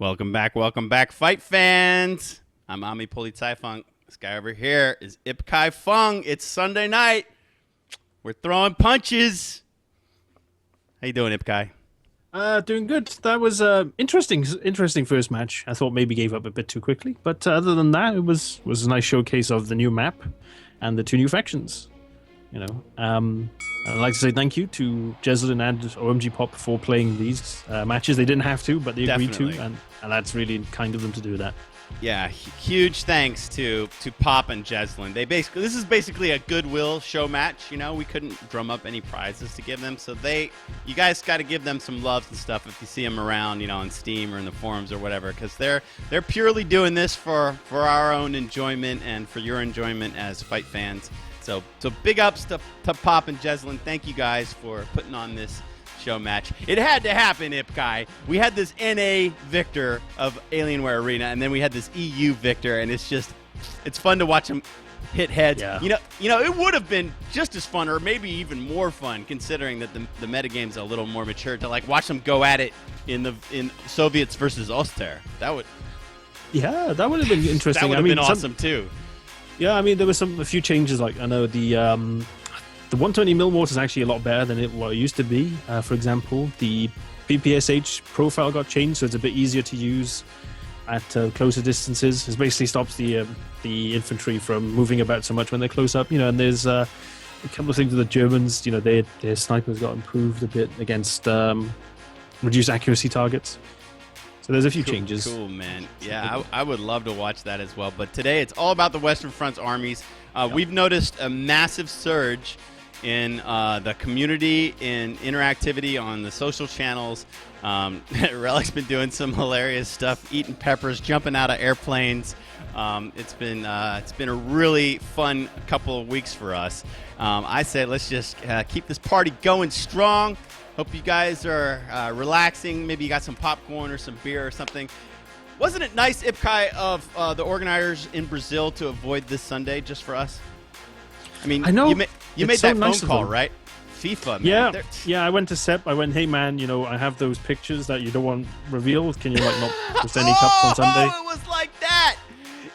Welcome back, fight fans. I'm Ami Polizei-Funk. This guy over here is Ip Kai Fung. It's Sunday night. We're throwing punches. How you doing, Ip Kai? Doing good. That was interesting first match. I thought maybe gave up a bit too quickly, but other than that, it was a nice showcase of the new map and the two new factions. I'd like to say thank you to Jesulin and OMGPOP for playing these matches. They didn't have to, but they agreed to, and that's really kind of them to do that. Yeah, huge thanks to Pop and Jesulin. This is basically a goodwill show match. You know, we couldn't drum up any prizes to give them, so you guys got to give them some love and stuff if you see them around, you know, on Steam or in the forums or whatever, because they're purely doing this for our own enjoyment and for your enjoyment as fight fans. So big ups to Pop and Jesulin. Thank you guys for putting on this show match. It had to happen, Ip Kai. We had this NA victor of Alienware Arena, and then we had this EU victor, and it's fun to watch them hit heads. Yeah. You know, it would have been just as fun, or maybe even more fun, considering that the metagame's a little more mature, to like watch them go at it in Soviets versus Oster. That would have been interesting. That would have been awesome too. Yeah, I mean, there were a few changes. Like, I know the 120 mil mortar is actually a lot better than what it used to be. For example, the PPSH profile got changed, so it's a bit easier to use at closer distances. It basically stops the infantry from moving about so much when they're close up. You know, and there's a couple of things with the Germans. You know, their snipers got improved a bit against reduced accuracy targets. So there's a few changes. Cool, man. Yeah, I would love to watch that as well. But today it's all about the Western Front's armies. We've noticed a massive surge in the community, in interactivity on the social channels. Relic's been doing some hilarious stuff, eating peppers, jumping out of airplanes. It's been a really fun couple of weeks for us. I say let's just keep this party going strong. Hope you guys are relaxing. Maybe you got some popcorn or some beer or something. Wasn't it nice, Ip Kai, of the organizers in Brazil to avoid this Sunday just for us? I mean, I know. You made that phone call, right? FIFA, man. Yeah. I went to Sep. I went, hey man, you know, I have those pictures that you don't want revealed. Can you like not post any cups on Sunday? Oh, it was like that.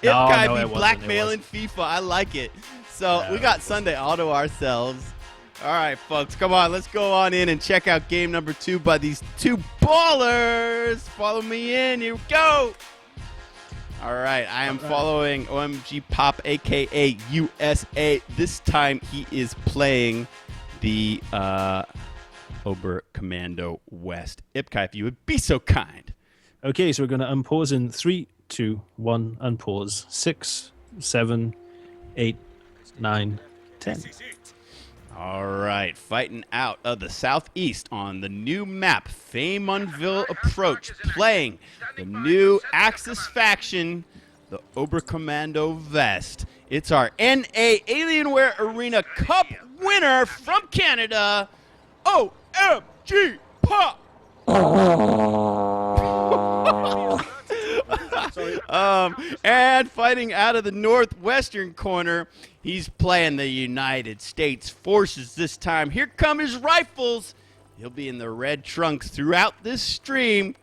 Ip Kai be blackmailing FIFA. I like it. So we got Sunday all to ourselves. All right, folks, come on. Let's go on in and check out game number 2 by these two ballers. Follow me in. Here we go. All right, I am following OMGPOP, a.k.a. USA. This time he is playing the Oberkommando West. Ip Kai, if you would be so kind. Okay, so we're going to unpause in 3, 2, 1, unpause. 6, 7, 8, 9, 10. All right, fighting out of the southeast on the new map, Feymonville Approach, playing the new Axis faction, the Oberkommando West. It's our NA Alienware Arena Cup winner from Canada, OMGPOP. And fighting out of the northwestern corner, he's playing the United States Forces this time. Here come his rifles. He'll be in the red trunks throughout this stream.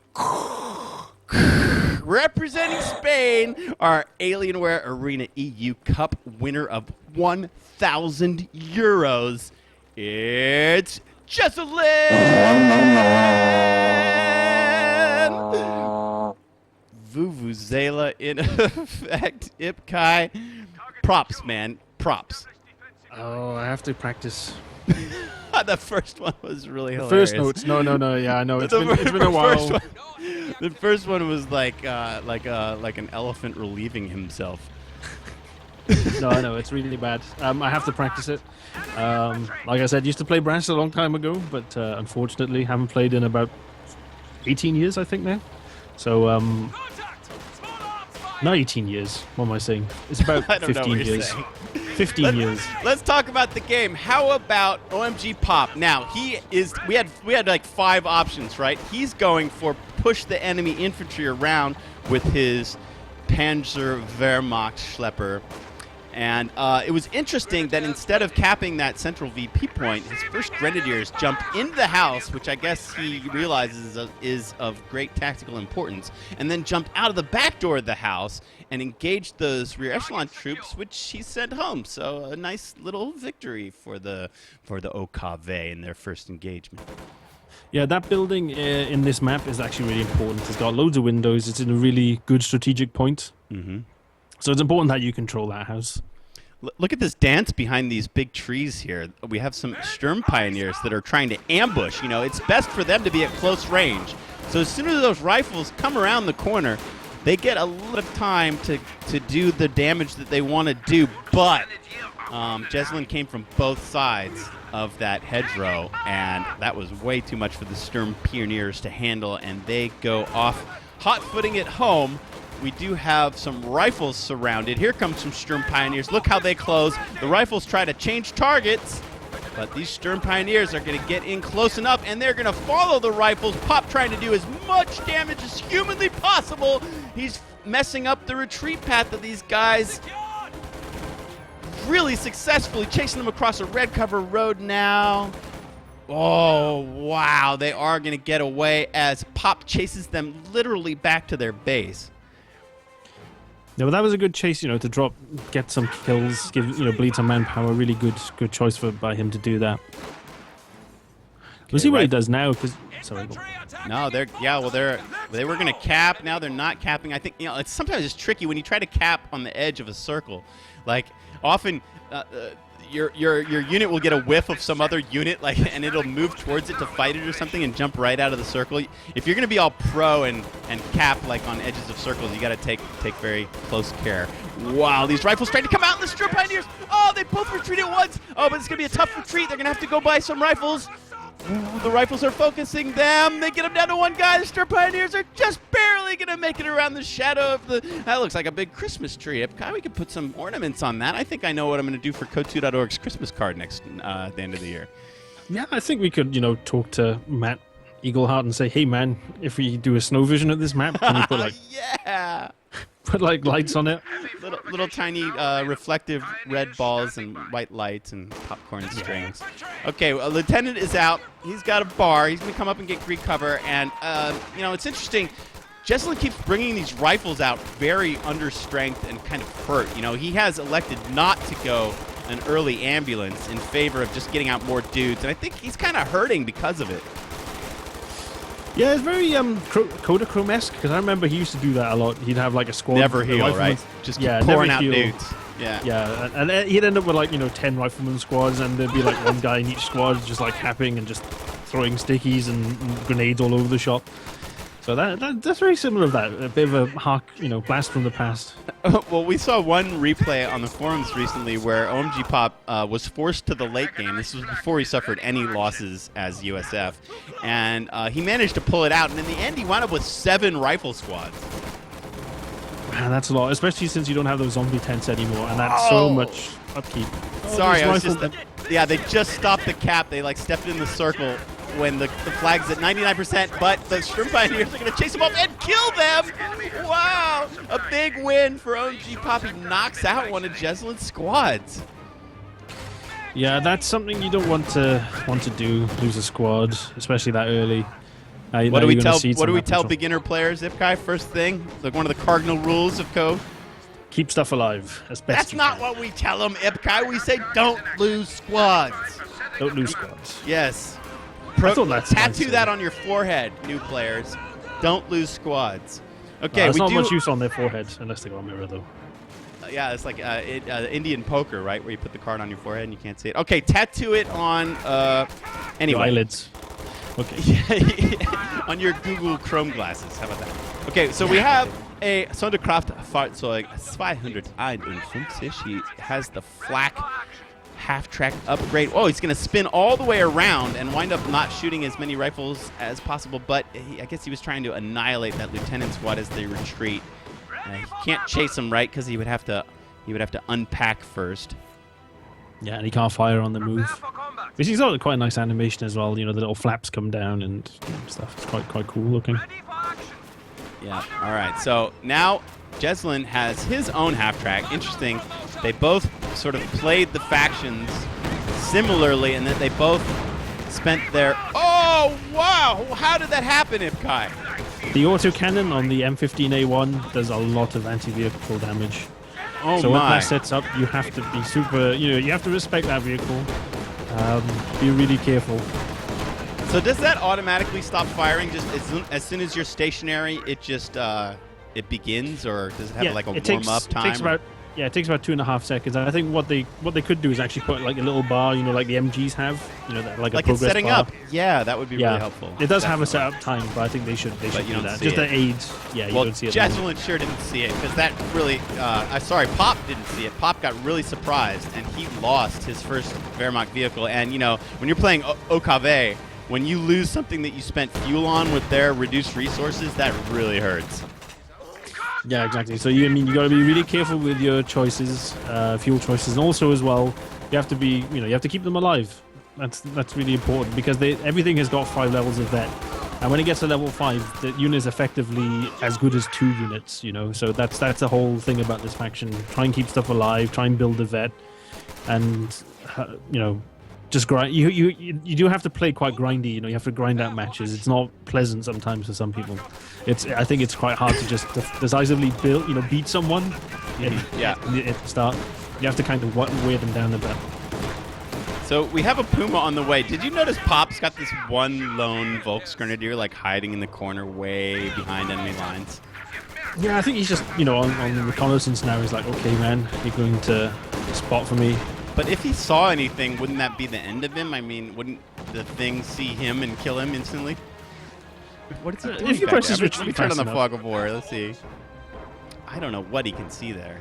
Representing Spain, our Alienware Arena EU Cup winner of 1,000 euros. It's Jesulin! Vuvuzela in effect. Ip Kai. Props, man. Props. Oh, I have to practice. The first one was really hilarious. First notes. No. Yeah, I know. It's been a while. The first one was like an elephant relieving himself. No, I know. It's really bad. I have to practice it. Like I said, used to play brass a long time ago, but unfortunately haven't played in about 18 years, I think, now. So, not 18 years. What am I saying? It's about 15 years. 15 years. Let's talk about the game. How about OMGPOP? Now, we had like 5 options, right? He's going for push the enemy infantry around with his Panzer Wehrmacht Schlepper. And it was interesting that instead of capping that central VP point, his first Grenadiers jumped into the house, which I guess he realizes is of great tactical importance, and then jumped out of the back door of the house and engaged those rear echelon troops, which he sent home. So a nice little victory for the OKV in their first engagement. Yeah, that building in this map is actually really important. It's got loads of windows. It's in a really good strategic point. Mm-hmm. So it's important that you control that house. Look at this dance behind these big trees here. We have some Sturm Pioneers that are trying to ambush. You know, it's best for them to be at close range. So as soon as those rifles come around the corner, they get a lot of time to do the damage that they want to do. But Jesulin came from both sides of that hedgerow, and that was way too much for the Sturm Pioneers to handle, and they go off hot-footing it home. We do have some rifles surrounded. Here comes some Sturm Pioneers. Look how they close. The rifles try to change targets, but these Sturm Pioneers are going to get in close enough, and they're going to follow the rifles. Pop trying to do as much damage as humanly possible. He's messing up the retreat path of these guys. Really successfully chasing them across a red cover road now. Oh, wow. They are going to get away as Pop chases them literally back to their base. Yeah, but that was a good chase, you know, to get some kills, bleed some manpower. Really good choice by him to do that. We'll see what he does now. No, they were going to cap. Now they're not capping. I think sometimes it's tricky when you try to cap on the edge of a circle. Like often, your unit will get a whiff of some other unit, and it'll move towards it to fight it or something and jump right out of the circle. If you're going to be all pro and cap on edges of circles, you got to take very close care. Wow, these rifles trying to come out in the Sturm Pioneers. Oh, they both retreat at once. Oh, but it's going to be a tough retreat. They're going to have to go buy some rifles. Ooh, the rifles are focusing them. They get them down to one guy. The Sturm Pioneers are just barely going to make it around the shadow of the... That looks like a big Christmas tree. We could put some ornaments on that. I think I know what I'm going to do for Code2.org's Christmas card at the end of the year. Yeah, I think we could, talk to Matt Eagleheart and say, hey, man, if we do a snow vision at this map, can you put, yeah! Put, lights on it? Little tiny reflective red balls and white lights and popcorn strings. Okay, well, Lieutenant is out. He's got a bar. He's going to come up and get Greek cover. And, it's interesting. Jesulin keeps bringing these rifles out very under strength and kind of hurt. He has elected not to go an early ambulance in favor of just getting out more dudes. And I think he's kind of hurting because of it. Yeah, it's very Kodachrome-esque, because I remember he used to do that a lot. He'd have a squad. Never heal, right? Just pouring out dudes. Yeah. Yeah, and he'd end up with 10 rifleman squads, and there'd be one guy in each squad just capping and just throwing stickies and grenades all over the shop. So that's very similar to that. A bit of a blast from the past. Well, we saw one replay on the forums recently where OMGPOP was forced to the late game. This was before he suffered any losses as USF. And he managed to pull it out. And in the end, he wound up with 7 rifle squads. Man, that's a lot, especially since you don't have those zombie tents anymore. And that's so much upkeep. Sorry, I was just... they just stopped the cap. They stepped in the circle when the flag's at 99%, but the Sturm Pioneers are going to chase them off and kill them. Wow, a big win for OMGPOP. He knocks out one of Jesulin's squads. Yeah, that's something you don't want to do. Lose a squad, especially that early. What do we tell beginner players, Ipkai? First thing, one of the cardinal rules of Code. Keep stuff alive as best. That's not what we tell them, Ipkai. We say don't lose squads. Don't lose squads. Yes. Tattoo that on your forehead, new players. Don't lose squads. Okay, there's not much use on their forehead unless they got a mirror, though. Yeah, it's like Indian poker, right? Where you put the card on your forehead and you can't see it. Okay, tattoo it on anyway. Your eyelids. Okay. On your Google Chrome glasses. How about that? Okay, so we have a Sonderkraftfahrzeug 251. He has the flak half-track upgrade. Oh, he's going to spin all the way around and wind up not shooting as many rifles as possible, but I guess he was trying to annihilate that lieutenant squad as they retreat. He can't chase them, right, because he would have to unpack first. Yeah, and he can't fire on the move. But he's got quite a nice animation as well. The little flaps come down and stuff. It's quite cool looking. Yeah. All right. So now Jesulin has his own half track. Interesting. they both sort of played the factions similarly, and that they both spent their... Oh, wow! How did that happen, Ipkai? The autocannon on the M15A1 does a lot of anti-vehicle damage. Oh, so my. when that sets up, you have to be super... you have to respect that vehicle. Be really careful. So does that automatically stop firing just as soon as you're stationary? It just it begins, or does it have like a warm-up time? It takes about 2.5 seconds. And I think what they could do is actually put like a little bar, like the MGs have, like a progress it's setting bar. up. Yeah, that would be really helpful. It does have a setup time, but I think they should do that. Just the aids. Yeah, you don't see it. Jesulin sure didn't see it because that really. Pop didn't see it. Pop got really surprised, and he lost his first Wehrmacht vehicle. And when you're playing OKV, when you lose something that you spent fuel on with their reduced resources, that really hurts. Yeah, exactly. So you got to be really careful with your choices, fuel choices, and also as well, you have to be, you have to keep them alive. That's really important because everything has got 5 levels of vet, and when it gets to level 5, the unit is effectively as good as 2 units. So that's the whole thing about this faction. Try and keep stuff alive. Try and build a vet, and just grind. You do have to play quite grindy. You have to grind out matches. It's not pleasant sometimes for some people. I think it's quite hard to just decisively beat someone at the start. You have to kind of wear them down a bit. So we have a Puma on the way. Did you notice Pop's got this one lone Volksgrenadier like hiding in the corner way behind enemy lines? Yeah, I think he's just on reconnaissance now. He's like, okay, man, you're going to spot for me. But if he saw anything, wouldn't that be the end of him? I mean, wouldn't the thing see him and kill him instantly? What is it doing? If you press his Let me turn on the fog of war. Let's see. I don't know what he can see there.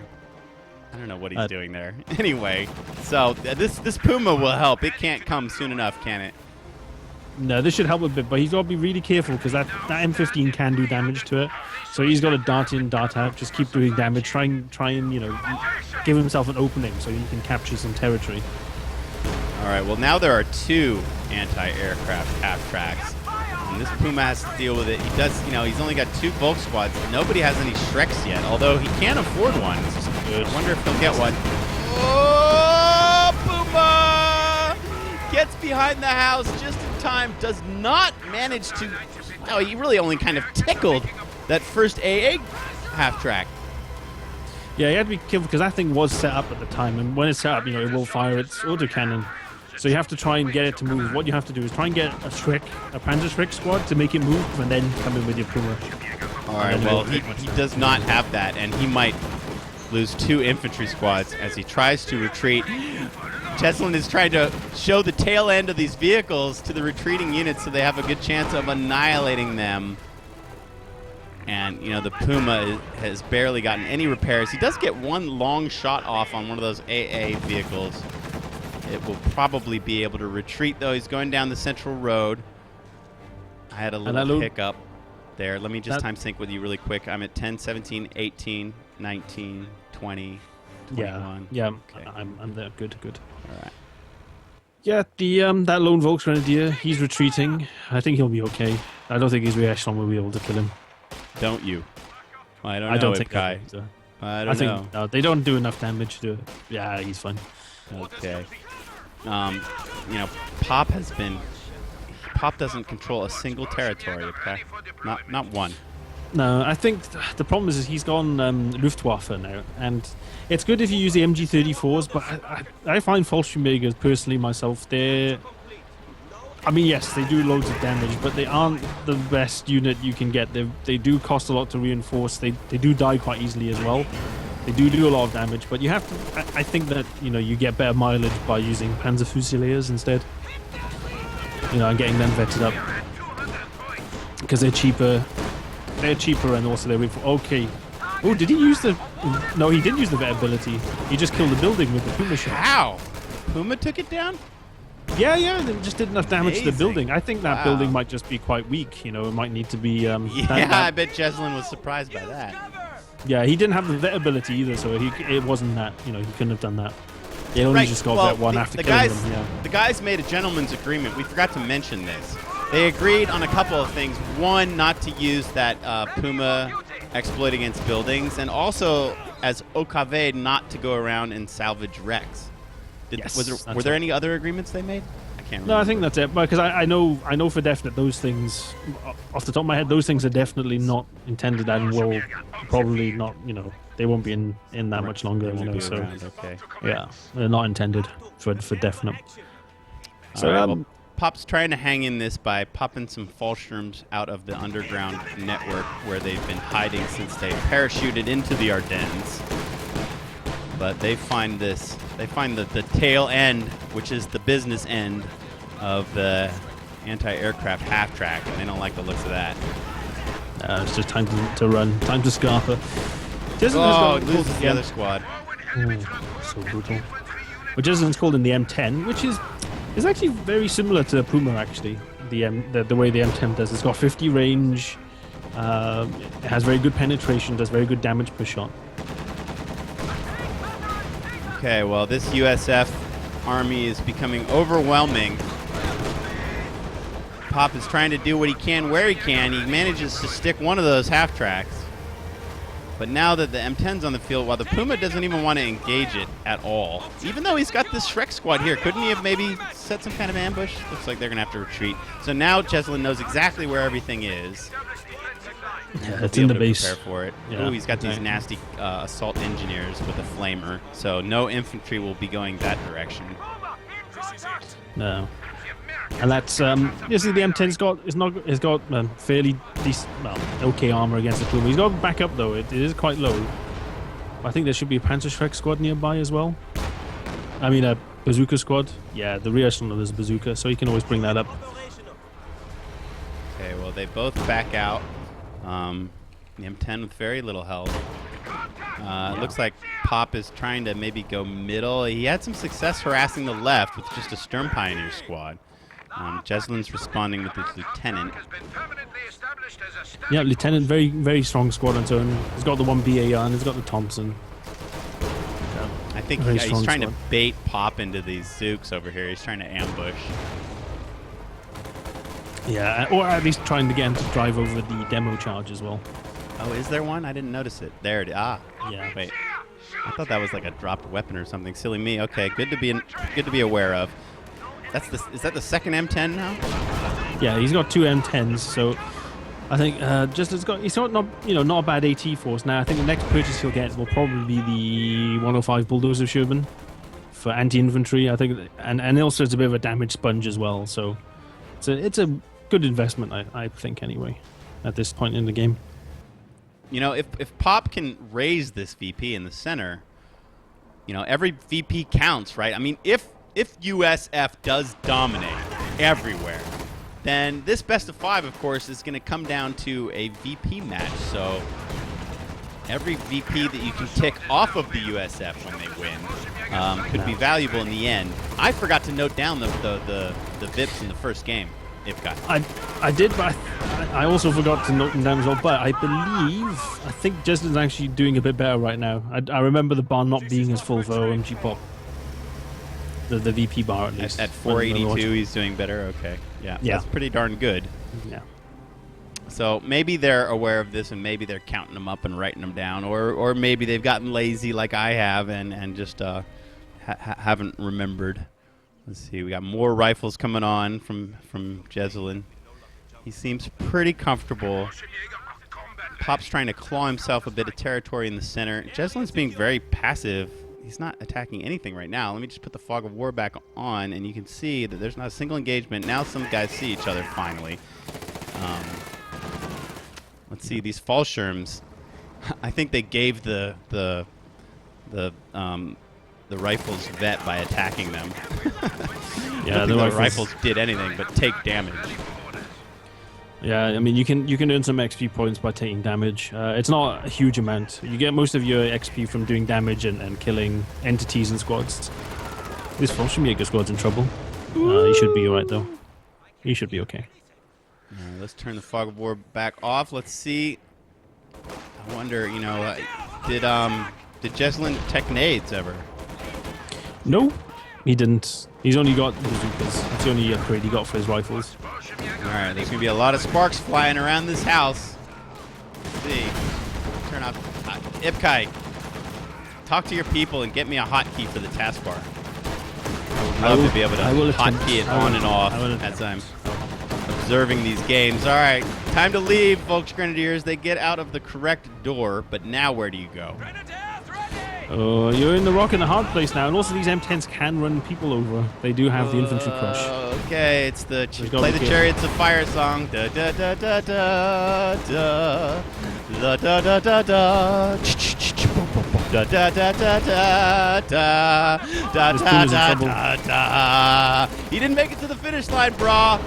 I don't know what he's doing there. Anyway, so this Puma will help. It can't come soon enough, can it? No, this should help a bit, but he's got to be really careful because that M15 can do damage to it. So he's got to dart in, dart out, just keep doing damage, try and give himself an opening so he can capture some territory. All right, well, now there are 2 anti-aircraft half-tracks, and this Puma has to deal with it. He does, he's only got 2 Volk squads. Nobody has any Shreks yet, although he can afford one. I wonder if he'll get one. Oh, Puma gets behind the house just in time, does not manage to... Oh, he really only kind of tickled that first AA half-track. Yeah, you have to be careful because that thing was set up at the time, and when it's set up, it will fire its autocannon. So you have to try and get it to move. What you have to do is try and get a Panzer Shrek squad to make it move, and then come in with your Puma. All right, well, he does not have that, and he might lose 2 infantry squads as he tries to retreat. Jesulin is trying to show the tail end of these vehicles to the retreating units so they have a good chance of annihilating them. And, the Puma has barely gotten any repairs. He does get 1 long shot off on one of those AA vehicles. It will probably be able to retreat, though. He's going down the central road. I had a little hiccup there. Let me just time sync with you really quick. I'm at 10, 17, 18, 19, 20, 21. Yeah, okay. I'm there. Good. All right. Yeah, that lone Volksgrenadier, he's retreating. I think he'll be okay. I don't think his re-echelon will be able to kill him. Don't you? Well, I don't think Kai. I don't know. No, they don't do enough damage to... Yeah, he's fine. Okay. Pop has been... Pop doesn't control a single territory, okay? Not one. No, I think the problem is he's gone Luftwaffe now, and it's good if you use the MG34s, but I find Fallschirmjägers, personally, myself, yes, they do loads of damage, but they aren't the best unit you can get. They do cost a lot to reinforce. They do die quite easily as well. They do a lot of damage, but you have to... I think that, you get better mileage by using Panzerfusiliers instead. And getting them vetted up. Because they're cheaper. They're cheaper and also they're... Okay. Oh, did he use the... No, he didn't use the vet ability. He just killed the building with the Puma shot. How? Puma took it down? Yeah, they just did enough damage to the building. I think that building might just be quite weak. It might need to be... I bet Jesulin was surprised by that. Yeah, he didn't have the vet ability either, so it wasn't that. He couldn't have done that. He only just got vet 1 after killing them. Yeah. The guys made a gentleman's agreement. We forgot to mention this. They agreed on a couple of things. 1, not to use that Puma exploit against buildings, and also as OKV not to go around and salvage wrecks. Were there any other agreements they made? I can't remember. No, I think that's it. Because I know for definite those things, off the top of my head, those things are definitely not intended and will probably not, they won't be in that much longer, so Okay. yeah, they're not intended for definite. So, right, well, Pop's trying to hang in this by popping some Fallschirms out of the underground network where they've been hiding since they parachuted into the Ardennes. But they find this. They find the tail end, which is the business end of the anti-aircraft half-track, and they don't like the looks of that. It's just time to run. Time to scarper. Loses the other squad. So brutal. Well, Jesulin's called in the M10, which is actually very similar to Puma, actually. The way the M10 does. It's got 50 range. It has very good penetration, does very good damage per shot. Okay, well, this USF army is becoming overwhelming. Pop is trying to do what he can where he can. He manages to stick one of those half-tracks. But now that the M10's on the field, while the Puma doesn't even want to engage it at all, even though he's got this Shrek squad here, couldn't he have maybe set some kind of ambush? Looks like they're going to have to retreat. So now Jesulin knows exactly where everything is. Yeah, it's in the base. Prepare for it. Yeah, Ooh, he's got these nasty assault engineers with a flamer, so no infantry will be going that direction. No. And that's you see the M10's got fairly decent, okay armor against the Puma. He's got backup though. It is quite low. I think there should be a Panzerschreck squad nearby as well. I mean a bazooka squad. Yeah, the rear echelon is a bazooka, so you can always bring that up. Okay, well they both back out. The M10 with very little health. It looks like Pop is trying to maybe go middle. He had some success harassing the left with just a Sturm Pioneer squad. Jesulin's responding with his lieutenant. Yeah, lieutenant, very, very strong squad on its own. He's got the one BAR and he's got the Thompson. I think he's trying to bait Pop into these Zooks over here. He's trying to ambush. Yeah, or at least trying to get him to drive over the demo charge as well. Oh, is there one? I didn't notice it. There it is. Ah, yeah. Wait, I thought that was like a dropped weapon or something. Silly me. Okay, good to be aware of. Is that the second M10 now? Yeah, he's got two M10s, so I think he's got not a bad AT force now. I think the next purchase he'll get will probably be the 105 Bulldozer Sherman for anti-infantry. I think, and also it's a bit of a damage sponge as well. So it's a good investment, I think, anyway, at this point in the game. If Pop can raise this VP in the center, every VP counts, right? I mean, if USF does dominate everywhere, then this best of 5, of course, is going to come down to a VP match. So every VP that you can tick off of the USF when they win could be valuable in the end. I forgot to note down the VIPs in the first game. I did, but I also forgot to note them down as well. But I think Jesulin's actually doing a bit better right now. I remember the bar not being as full for OMGPOP. The VP bar at least. At 482, he's doing better. Okay, yeah, that's pretty darn good. Yeah. So maybe they're aware of this, and maybe they're counting them up and writing them down, or maybe they've gotten lazy like I have and just haven't remembered. Let's see, we got more rifles coming on from Jesulin. He seems pretty comfortable. Pop's trying to claw himself a bit of territory in the center. Jesulin's being very passive. He's not attacking anything right now. Let me just put the Fog of War back on, and you can see that there's not a single engagement. Now some guys see each other finally. Let's see, these Fallschirms. I think they gave the rifles vet by attacking them. Yeah, the rifles did anything but take damage. Yeah, I mean you can earn some XP points by taking damage. It's not a huge amount. You get most of your XP from doing damage and killing entities and squads. This Fallschirmjäger squad's in trouble. He should be alright though. He should be okay. Let's turn the Fog of War back off. Let's see. I wonder, did Jesulin tech nades ever? No, he didn't. He's only got bazookas. That's the only upgrade he got for his rifles. Alright, there's going to be a lot of sparks flying around this house. Let's see. Turn off. Ipkai. talk to your people and get me a hotkey for the taskbar. I would love to be able to hotkey it on and off as I'm observing these games. All right, time to leave, folks. Grenadiers. They get out of the correct door, but now where do you go? Oh, you're in the rock and a hard place now, and also these M10s can run people over. They do have the infantry crush. Okay, it's the play the Chariots of Fire song. Da da da da da da da da da da da. Da da da da da da da da da da. He didn't make it to the finish line, brah.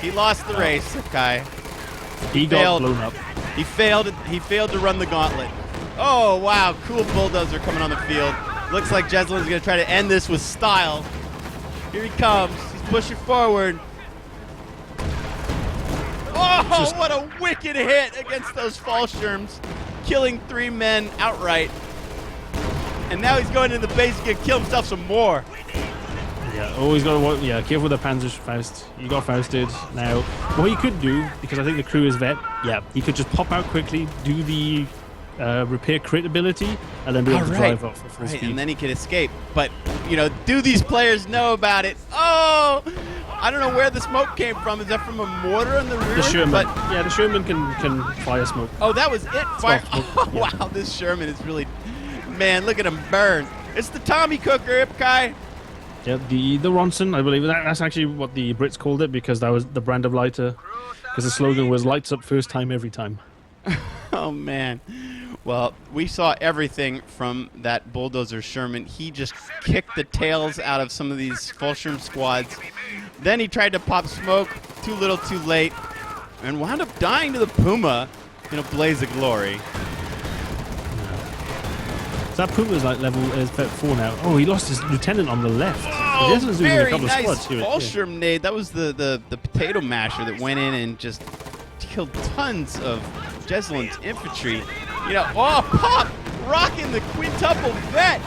He lost the race, guy. He got blown up. He failed to run the gauntlet. Oh, wow. Cool bulldozer coming on the field. Looks like Jesulin's going to try to end this with style. Here he comes. He's pushing forward. Oh, what a wicked hit against those Fallschirms. Killing 3 men outright. And now he's going into the base and going to kill himself some more. Yeah, always got to watch. Yeah, careful with the Panzerfaust. You got Fausted. Now, what he could do, because I think the crew is vet, he could just pop out quickly, do the repair crit ability, and then be able to drive off at full speed. And then he could escape. But, do these players know about it? Oh, I don't know where the smoke came from. Is that from a mortar in the rear? The Sherman. Yeah, the Sherman can fire smoke. Oh, that was it? Fire. Oh, wow, this Sherman is really... Man, look at him burn. It's the Tommy Cooker, Ipkai. Yeah, the Ronson, I believe. That's actually what the Brits called it, because that was the brand of lighter. Because the slogan was lights up first time every time. Oh, man. Well, we saw everything from that bulldozer Sherman. He just kicked the tails out of some of these Fallschirm squads. Then he tried to pop smoke, too little, too late, and wound up dying to the Puma in a blaze of glory. So that Puma's like level is 4 now. Oh, he lost his lieutenant on the left. Oh, very nice Fallschirm nade. That was the potato masher that went in and just killed tons of Jesulin's infantry. Pop rocking the quintuple vet.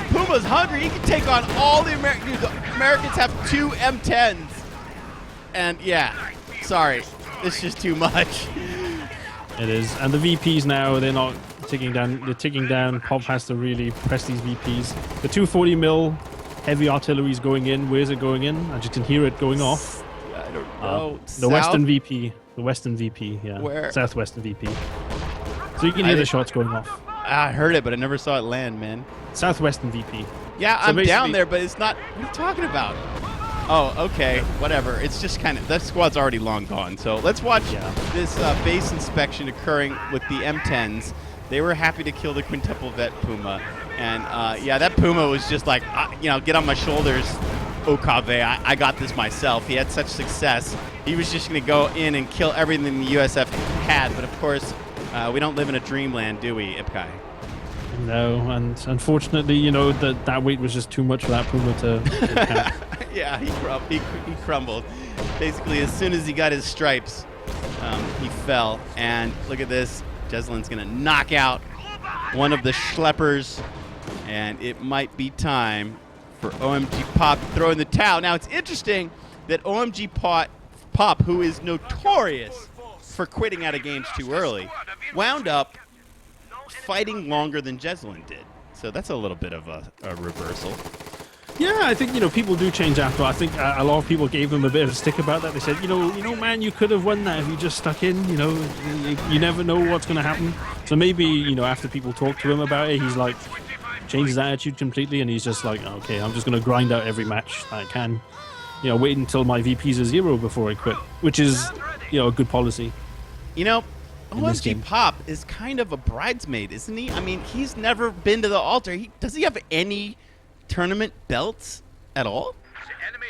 Puma's hungry. He can take on all the Americans. The Americans have 2 M10s. And sorry, it's just too much. It is. And the VPs now, they're not ticking down. They're ticking down. Pop has to really press these VPs. The 240 mil heavy artillery is going in. Where's it going in? I just can hear it going off. I don't know. The Western VP. The Western VP, yeah. Where? Southwestern VP. So you can hear the shots going off. I heard it, but I never saw it land, man. Southwestern VP. Yeah, so I'm down there, but it's not... What are you talking about? Oh, okay. Whatever. It's just kind of... That squad's already long gone. So let's watch this base inspection occurring with the M10s. They were happy to kill the quintuple vet Puma. And, that Puma was just like, get on my shoulders, Okave. I got this myself. He had such success. He was just going to go in and kill everything the USF had. But, of course, we don't live in a dreamland, do we, Ipkai? No, and unfortunately, that weight was just too much for that Puma to count. Yeah, he crumbled. Basically, as soon as he got his stripes, he fell. And look at this. Jesulin's going to knock out one of the schleppers. And it might be time for OMGPOP to throw in the towel. Now, it's interesting that OMGPOP, who is notorious for quitting out of games too early, wound up fighting longer than Jesulin did. So that's a little bit of a reversal. Yeah, I think, people do change after. I think a lot of people gave him a bit of a stick about that. They said, man, you could have won that if you just stuck in. You never know what's going to happen. So maybe, after people talk to him about it, he's like, changed his attitude completely, and he's just like, okay, I'm just going to grind out every match I can. Wait until my VPs are 0 before I quit, which is, a good policy. OMGPOP is kind of a bridesmaid, isn't he? I mean, he's never been to the altar. Does he have any tournament belts at all?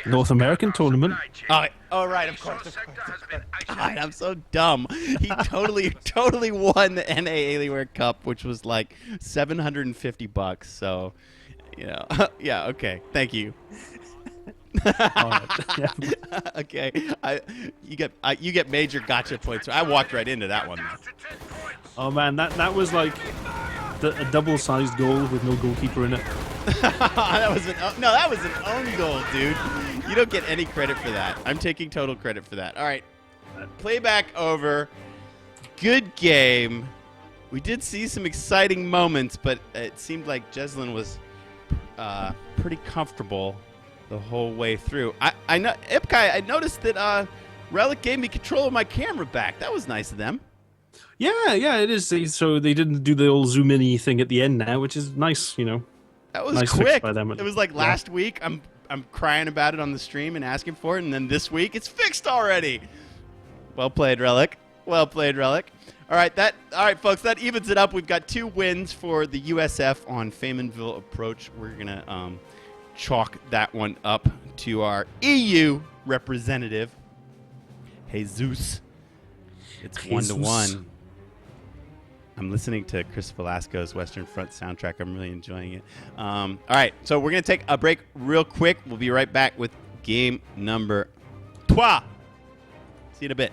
North American tournament. Oh, right, of course. God, I'm so dumb. He totally won the NA Alienware Cup, which was like $750. So, yeah, okay. Thank you. Okay, you get major gotcha points. I walked right into that one. Oh man, that was like a double-sized goal with no goalkeeper in it. that was an own goal, dude. You don't get any credit for that. I'm taking total credit for that. All right, playback over. Good game. We did see some exciting moments, but it seemed like Jesulin was pretty comfortable the whole way through. I know, Ipkai, I noticed that Relic gave me control of my camera back. That was nice of them. Yeah, it is. So they didn't do the old zoom in thing at the end now, which is nice, That was nice fix quick. by them. It was like last week. I'm crying about it on the stream and asking for it, and then this week it's fixed already. Well played, Relic. Well played, Relic. All right, folks. That evens it up. We've got 2 wins for the USF on Faymanville Approach. We're gonna chalk that one up to our EU representative, Jesus. It's 1-1. I'm listening to Chris Velasco's Western Front soundtrack. I'm really enjoying it. All right, so we're going to take a break real quick. We'll be right back with game number 3. See you in a bit.